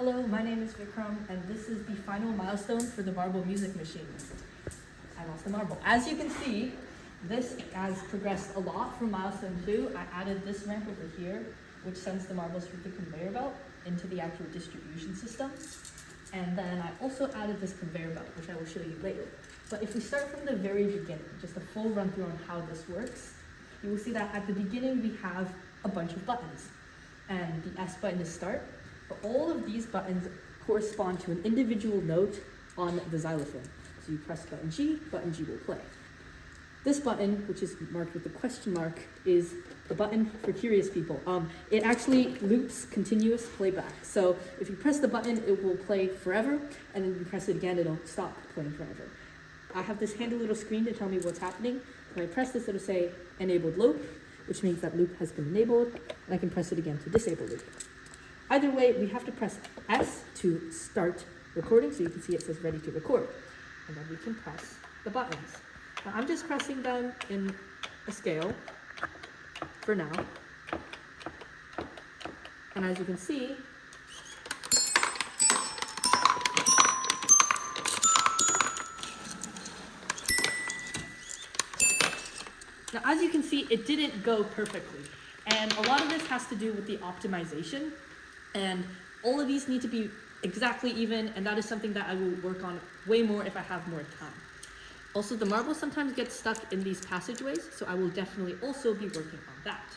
Hello, my name is Vikram, and this is the final milestone for the marble music machine. I lost the marble. As you can see, this has progressed a lot from milestone 2. I added this ramp over here, which sends the marbles through the conveyor belt into the actual distribution system. And then I also added this conveyor belt, which I will show you later. But if we start from the very beginning, just a full run through on how this works, you will see that at the beginning we have a bunch of buttons. And the S button is start, but all of these buttons correspond to an individual note on the xylophone. So you press button G will play. This button, which is marked with the question mark, is the button for curious people. It actually loops continuous playback. So if you press the button, it will play forever, and then you press it again, it'll stop playing forever. I have this handy little screen to tell me what's happening. When I press this, it'll say enabled loop, which means that loop has been enabled, and I can press it again to disable loop. Either way, we have to press S to start recording, so you can see it says ready to record. And then we can press the buttons. Now I'm just pressing them in a scale for now. And as you can see, it didn't go perfectly. And a lot of this has to do with the optimization. And all of these need to be exactly even, and that is something that I will work on way more if I have more time. Also, the marble sometimes gets stuck in these passageways, so I will definitely also be working on that.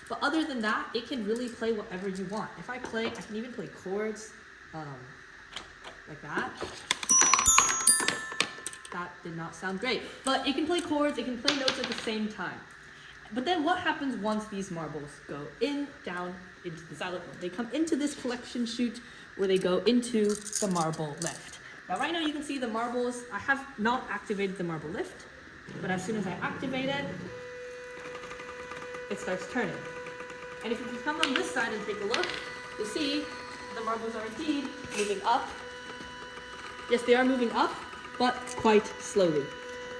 But other than that, it can really play whatever you want. If I play, I can even play chords, like that. That did not sound great. But it can play chords, it can play notes at the same time. But then what happens once these marbles go down into the xylophone? They come into this collection chute where they go into the marble lift. Now right now you can see the marbles, I have not activated the marble lift, but as soon as I activate it, it starts turning. And if you come on this side and take a look, you'll see the marbles are indeed moving up. Yes, they are moving up, but quite slowly.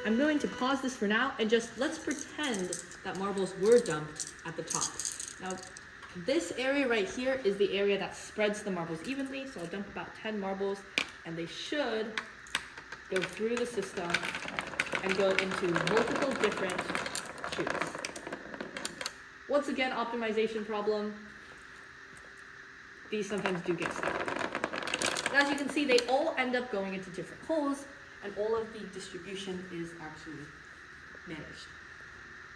I'm going to pause this for now and just let's pretend that marbles were dumped at the top. Now, this area right here is the area that spreads the marbles evenly, so I'll dump about 10 marbles, and they should go through the system and go into multiple different chutes. Once again, optimization problem. These sometimes do get stuck. And as you can see, they all end up going into different holes, and all of the distribution is actually managed.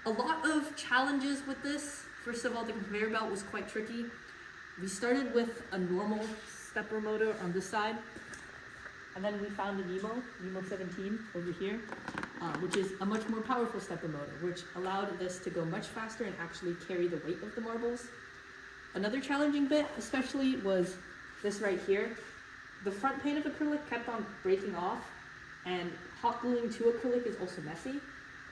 A lot of challenges with this. First of all, the conveyor belt was quite tricky. We started with a normal stepper motor on this side, and then we found a Nemo 17 over here, which is a much more powerful stepper motor, which allowed this to go much faster and actually carry the weight of the marbles. Another challenging bit, especially, was this right here. The front pane of acrylic kept on breaking off, and hot gluing to acrylic is also messy.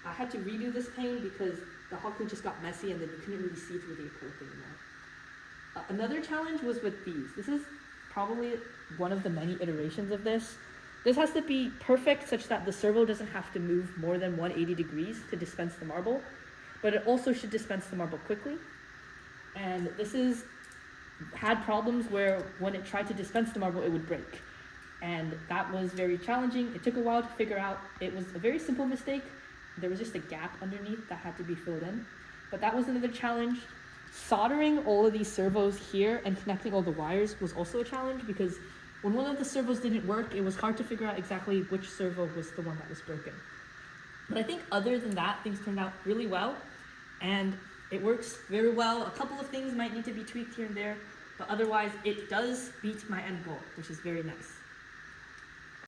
I had to redo this pane because the hot glue just got messy and then you couldn't really see through the acrylic anymore. Another challenge was with these. This is probably one of the many iterations of this. This has to be perfect such that the servo doesn't have to move more than 180 degrees to dispense the marble, but it also should dispense the marble quickly. And this had problems where when it tried to dispense the marble, it would break. And that was very challenging. It took a while to figure out. It was a very simple mistake. There was just a gap underneath that had to be filled in. But that was another challenge. Soldering all of these servos here and connecting all the wires was also a challenge because when one of the servos didn't work, it was hard to figure out exactly which servo was the one that was broken. But I think other than that, things turned out really well. And it works very well. A couple of things might need to be tweaked here and there, but otherwise it does beat my end goal, which is very nice.